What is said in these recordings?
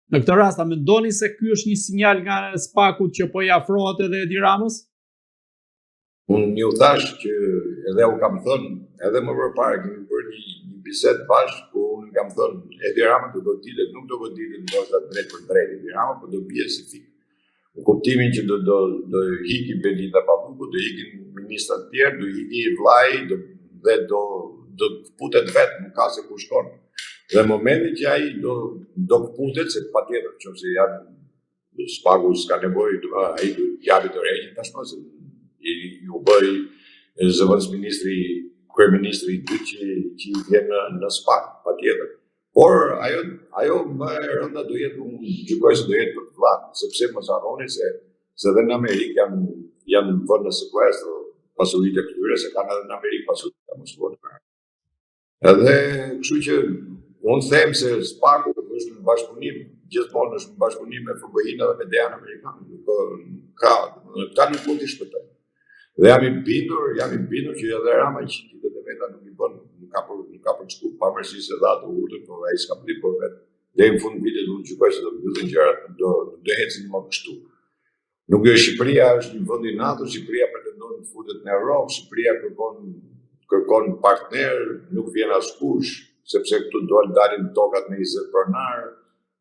Në këtë rast, a mendoni se ky është një sinjal nga SPAK-u që po i afrohet edhe Edi Ramës? Unë ju thash që edhe u kam thënë, edhe më përpara kemi bërë një bisedë bashkë, ku unë kam thënë Edi Rama do goditët, nuk do goditët ndoshta drejt për drejt Edi Rama, por do bie si fik. Në kuptimin që do hiki Belinda Balluku, do hikin ministrat tjerë, do hiki vllai dhe do kputet vetë, nuk ka se ku shkon. Dhe në momentin që ai do kputet, se patjetër nëse janë SPAK-u s'ka nevojë, ai do japi të rejnë tashmë se ju bëj zëvendësministri, kryeministri i dytë që i vjen në SPAK, patjetër. Por ajo më e rënda do jetë, unë gjykoj se do jetë për të vllain, sepse mos harroni se edhe në Amerikë janë vënë në sekuestër pasuritë e këtyre, se kanë edhe në Amerikë pasuritë mos vonë. Edhe kështu që unë them se SPAK-u është në bashkëpunim, gjithmonë është në bashkëpunim me FBI-n edhe me DEA-n amerikan. Këta nuk mund t'i shpëtojnë. Dhe jam i bindur që edhe Rama që të veta nuk i bën, nuk ka për çku, pavarësisht se dha të urtën, por ai s'ka bërë për vetë. Deri në fund vitit unë gjykoj se do mbyllen gjërat, do ecin më kështu. Nuk është Shqipëria është një vend i NATO, Shqipëria pretendon të futet në Europë, Shqipëria kërkon partner, nuk vjen askush, sepse këtu dalin tokat me 20 pronar,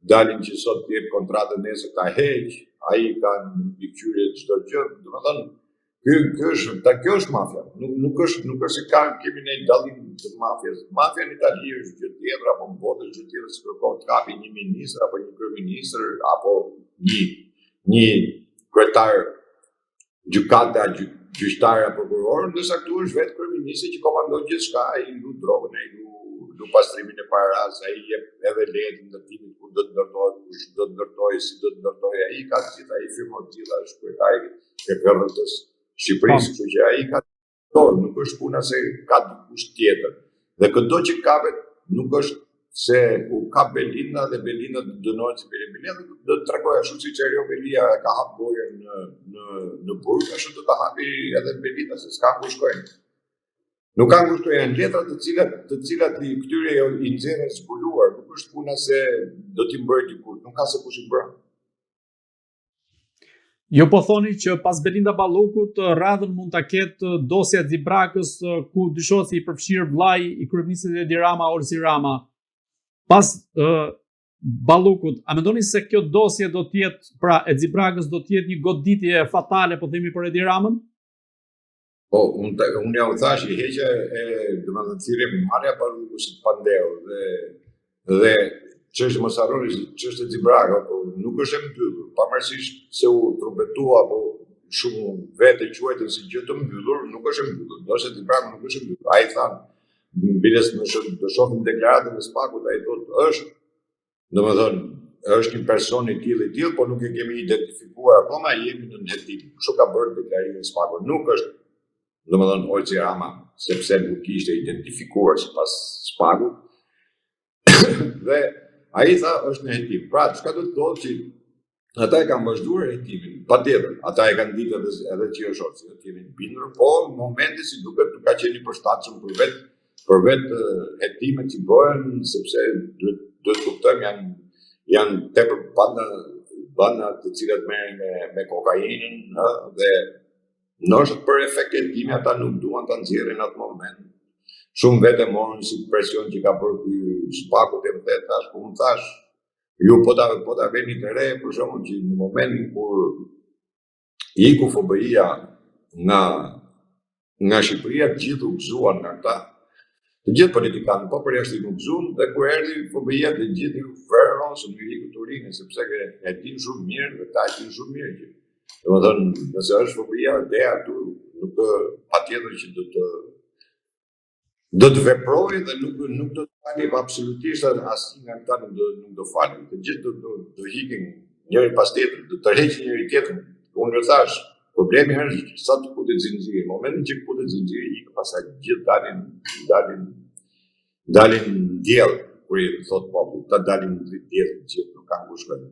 dalin që sot të jep kontratën nesër ta heq, ai kanë pikqyrje çdo gjë, domethënë Kjo është mafia. Nuk është se kemi ne dallim të mafjes. Mafia në Itali është gjë tjetër, apo në botë është gjë tjetër, se kërkon të kapi një ministër, apo një kryeministër, apo një kryetar gjykate, gjyqtar apo prokuror, ndërsa këtu është vetë kryeministri që komandon gjithçka, ai lu drogën, ai lu pastrimin e paras, ai jep edhe lejet ndërtimit ku do të ndërtohet, kush do të ndërtojë, si do të ndërtojë, ai ka gjithë, ai firmon gjithë, është kryetari e KRRT-s Shqipërisë, kështu që ai ka dorë, nuk është puna se ka dikush tjetër. Dhe këto që kapet nuk është se u kap Belinda dhe Belinda do dënohet si Belinda, do të tregoj ashtu siç Erjo Belia ka hap gojën në burg, ashtu do ta hapi edhe Belinda, se s'ka ku shkojnë. Nuk kanë ku shkojnë, janë letra të cilat këtyre i nxjerrin zbuluar, nuk është puna se do t'i mbrojë dikush, nuk ka se kush i mbron. Jo po thoni që pas Belinda Ballukut radhën mund ta ketë dosja e Xibrakës, ku dyshohet se i përfshir vllai i kryeministit Edi Rama, Orsi Rama. Pas Ballukut, a mendoni se kjo dosje do të jetë, pra e Xibrakës do të jetë një goditje fatale, po themi, për Edi Ramën? Po, unë ja u thash i heqja domethënë thirrje marrja Ballukusit pandeu dhe ç'është mos harroni ç'është e Xibraka, po nuk është e mbyllur, pavarësisht se u trumpetua apo shumë vetë quajtën si gjë të mbyllur, nuk është e mbyllur. Ose Xibraka nuk është e mbyllur. Ai thanë, biles do shohim deklaratën e SPAK-ut, ai thotë është, domethënë, është një person i tillë, por nuk e kemi identifikuar akoma, jemi në hetim. Kështu ka bërë deklarimin e SPAK-ut. Nuk është, domethënë, Orsi Rama, sepse nuk ishte identifikuar sipas SPAK-ut. Dhe ai tha është në hetim. Pra, çka do të thotë që ata e kanë vazhduar hetimin, patjetër. Ata e kanë ditë edhe që është Orsi, që jemi bindur, po në momentin si duket nuk ka qenë i përshtatshëm për vetë hetimet që bëhen, sepse duhet të kuptojmë janë tepër banda të cilat merren me kokainën, dhe ndoshta për efekt hetimi ata nuk duan ta nxjerrin atë moment. Shumë vete morën si presion që ka bërë ky SPAK-u të mbet, tash ku unë thash, ju po ta veni të re, për shembull që në momentin kur iku FBI-ja nga Shqipëria, të gjithë u gëzuan nga këta. Të gjithë politikanë, po përjashtë u gëzuan, dhe kur erdhi FBI-ja të gjithë u verën se nuk iku Turinë, sepse e din shumë mirë dhe ta din shumë mirë që. Domethënë, nëse është FBI-ja dhe aty nuk patjetër që do të veprojë dhe nuk do të fali absolutisht asnjë nga këta nuk do falin. Të gjithë do hikin njëri pas tjetrit, do të rreqin njëri tjetrin. Unë thash, problemi është sa të putet zinxhiri. Në momentin që putet zinxhiri, ikë pastaj gjithë dalin diell, kur i thot popullit, ta dalin në dritë diell, që nuk kanë ku shkojnë.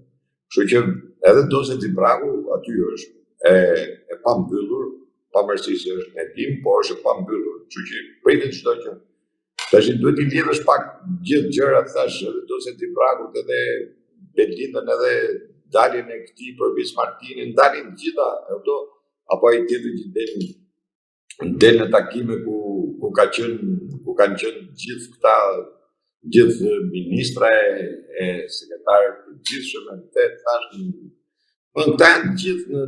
Kështu që edhe dosja e Xibraku aty është e pambyllur, pavarësisht se është hetim, por është e pambyllur. Kështu që pritet çdo gjë. Tash duhet i lidhësh pak gjithë gjërat, thash, edhe dosja e Xibrakut edhe Belindën edhe daljen e këtij për Vis Martinin, dalin gjitha ato, apo ai tjetër që del në takime ku kanë qenë gjithë këta, gjithë ministra e sekretarë të gjithshëm e të thash, këta janë gjithë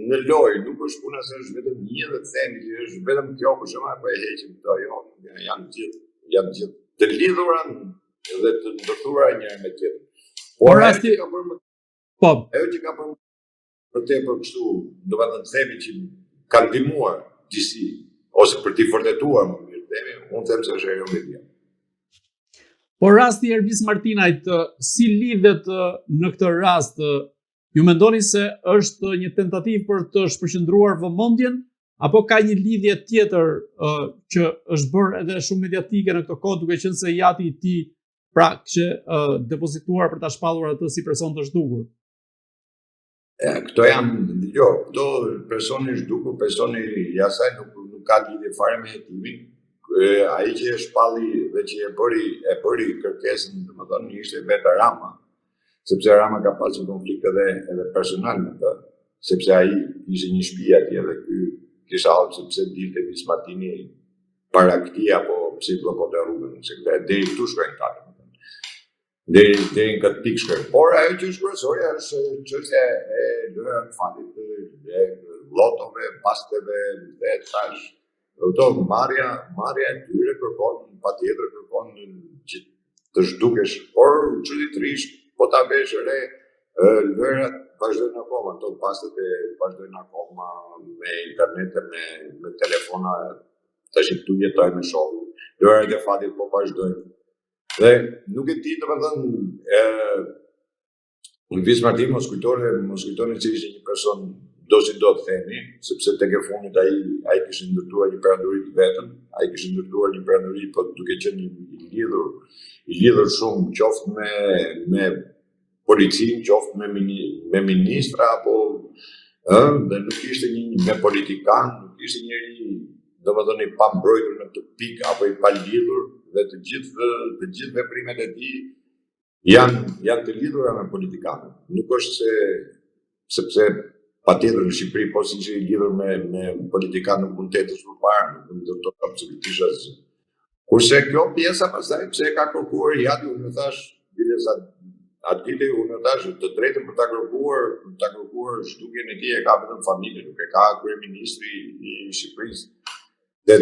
në lojë, nuk është puna se është vetëm një dhe të themi që është vetëm kjo për shembull, apo e heqim këto, jo, janë gjithë të lidhura dhe të ndërtuara njëra me tjetrën. Por ajo që ka bërë për tepër kështu, domethënë themi që kanë ndihmuar disi ose për t'i vërtetuar më mirë themi, unë them se është ajo media. Por rasti i Ervis Martinajt, si lidhet në këtë rast? Ju mendoni se është një tentativë për të shpërqendruar vëmendjen, apo ka një lidhje tjetër që është bërë edhe shumë mediatike në këtë kohë, duke qenë se jati i tij pra që depozituar për ta shpallur atë si person të zhdukur? Këto janë, këto personi zhdukur, personi i asaj nuk ka lidhje fare me hetimin. Ai që e shpalli dhe që e bëri kërkesën, domethënë ishte vetë Rama, sepse Rama ka pasur konflikt edhe personal me të, sepse ai ishte një shtëpi atje dhe ky kisha hapur sepse dilte Vis Martini para këtij apo pse bllokonte rrugën, se deri këtu shkojnë ta. Deri në këtë pikë shkojnë. Por ajo që është kryesorja është çështja e lëra të fatit e llotove, pasteve, dhe thash. Këto marrja e tyre patjetër kërkon që të zhdukesh, por çuditërisht po ta vesh re lërat vazhdojnë akoma, ato pastet vazhdojnë akoma me internet e me telefona, tash këtu jetojmë me shoku. Lërat e fatit po vazhdojnë. Dhe nuk e di, domethënë, Vis Martini mos kujtoni se ishte një person do si do të themi, sepse tek e fundit ai kishte ndërtuar një perandorit vetëm, ai kishte ndërtuar një perandori, po duke qenë i lidhur shumë, qoftë me policinë, qoftë me ministra, apo dhe nuk ishte me politikan, nuk ishte njëri domethënë i pambrojtur në këtë pikë apo i palidhur, dhe të gjithë veprimet e tij janë të lidhura me politikanët. Nuk është sepse patjetër në Shqipëri po si që i lidhur me politikanë nuk mund të jetës përpara, nuk mund të ndërtojë absolutisht asgjë. Kurse kjo pjesa pastaj pse e ka kërkuar jati, unë thash, atë vite unë thash të drejtën për ta kërkuar zhdukjen e tij e ka vetëm familja, nuk e ka kryeministri i Shqipërisë. Dhe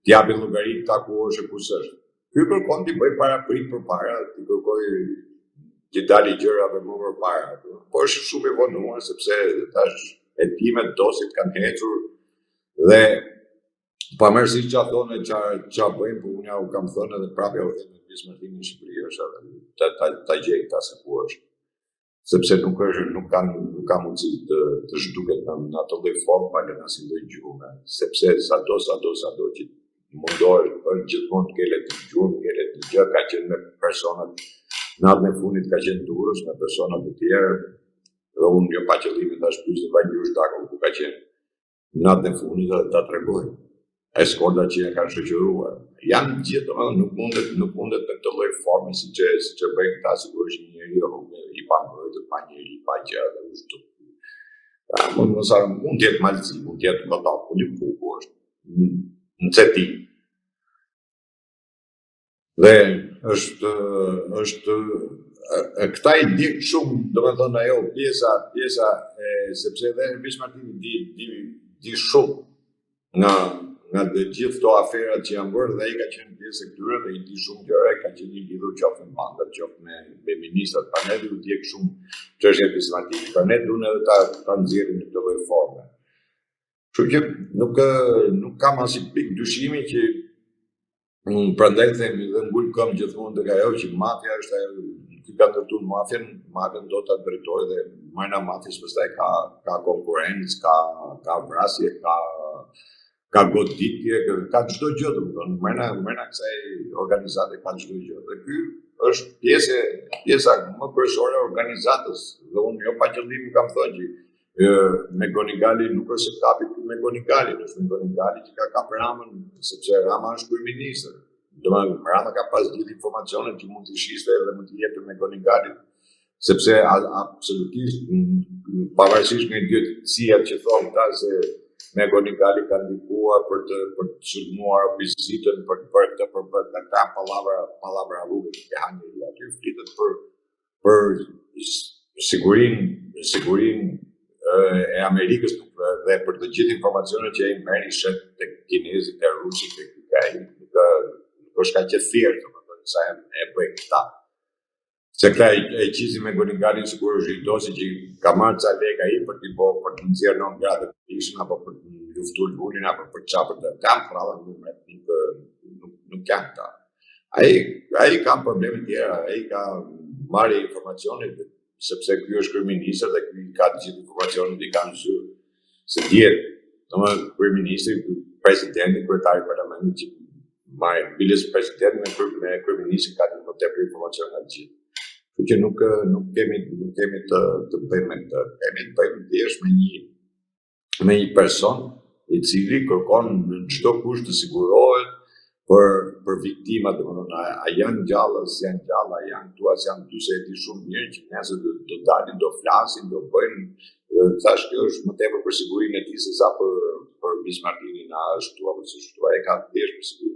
t'japi llogari ta ku është e ku s'është. Ky kërkon t'i bëj paraprit përpara, t'i kërkoj që dali gjërave më përpara. Po është shumë e vonuar sepse tash hetimet dosit kanë hequr dhe pavarësisht çfarë thonë çfarë bëjmë, po unë u kam thënë edhe prapë u them Vis Martini në Shqipëri është ta gjej ta se ku është. Sepse nuk ka mundësi të zhduket në ato lloj formë pa lënë asnjë lloj gjuhë, sepse sado që mundohet gjithmonë të kelet të gjuhë, kelet të gjë, ka qenë me personat natën e fundit ka qenë Durrës me persona të tjerë, dhe unë jo pa qëllime tash pyes të Banjush Dakon ku ka qenë natën e fundit dhe ta tregoj eskorta që e kanë shoqëruar. Janë gjithë, nuk mundet në këtë lloj forme siç e bëjnë këta, sigurisht një njeriu i pambrojtur, pa njeri, pa gjë dhe ushtu. Mund të jetë malësi, mund të jetë ngotak, po nuk është në ceti. Dhe është këta i dikë shumë, domethënë ajo pjesa sepse edhe Vis Martini di shumë nga të gjithë këto aferat që janë bërë dhe ai ka qenë pjesë e këtyre dhe i di shumë gjëra, ka qenë i lidhur qoftë me bandat, qoftë me ministrat, pra ne duhet të jek shumë çështja e Vis Martinit, pra ne duhet edhe ta nxjerrim në këtë lloj forme. Kështu që nuk kam asnjë pikë dyshimi që prandaj themi dhe ngul këmbë gjithmonë tek ajo që mafia është ajo që ka ndërtuar mafien do ta drejtojë dhe mrena mafisë pastaj ka konkurrencë, ka vrasje, ka goditje, ka çdo gjë domethënë, mrena kësaj organizate ka çdo gjë. Dhe ky është pjesa më kryesore e organizatës. Dhe unë jo pa qëllim kam thënë që me Gonigali nuk është se kapi me Gonigali, është me Gonigali që ka kap Ramën, sepse Rama është kryeministër. Domethënë Rama ka pas gjithë informacionet që mund të shiste edhe mund të jepte me Gonigalit sepse absolutisht pavarësisht nga idiotësia që thonë ta se Megonikali ka ndikuar për të sulmuar opozitën, për të bërë këtë, për këta palavra rrugë të hanë aty flitet për sigurinë e Amerikës dhe për të gjithë informacionet që ai merr i shet tek kinezët e rusit tek ai nuk është kaq e thjeshtë, domethënë sa e bëjnë këta. Se këta e qizi me Goningalin sikur është i dosi që ka marrë ca lekë ai për të nxjerrë non grata ishin apo për të luftuar lullin apo për çfarë të kanë prava nuk kanë ta. Ai ka probleme tjera, ai ka marrë informacione sepse ky është kryeministër dhe ky ka të gjithë informacionet i kanë zyrë. Se dihet, domethënë kryeministri, presidenti, kryetari i parlamentit që marrë biles presidenti me kryeministrin ka më tepër informacione nga të gjithë. Që nuk kemi të bëjmë këtë, kemi të bëjmë thjesht me një person i cili kërkon në çdo kusht të sigurohet për viktimat, domethënë a janë gjallë, janë gjalla, janë këtu, janë këtu, se e di shumë mirë që njerëzit do dalin, do flasin, do bëjnë, thash kjo është më tepër për sigurinë e tij se sa për Bismarckinin, a është këtu apo s'është këtu, ai ka thjesht për sigurinë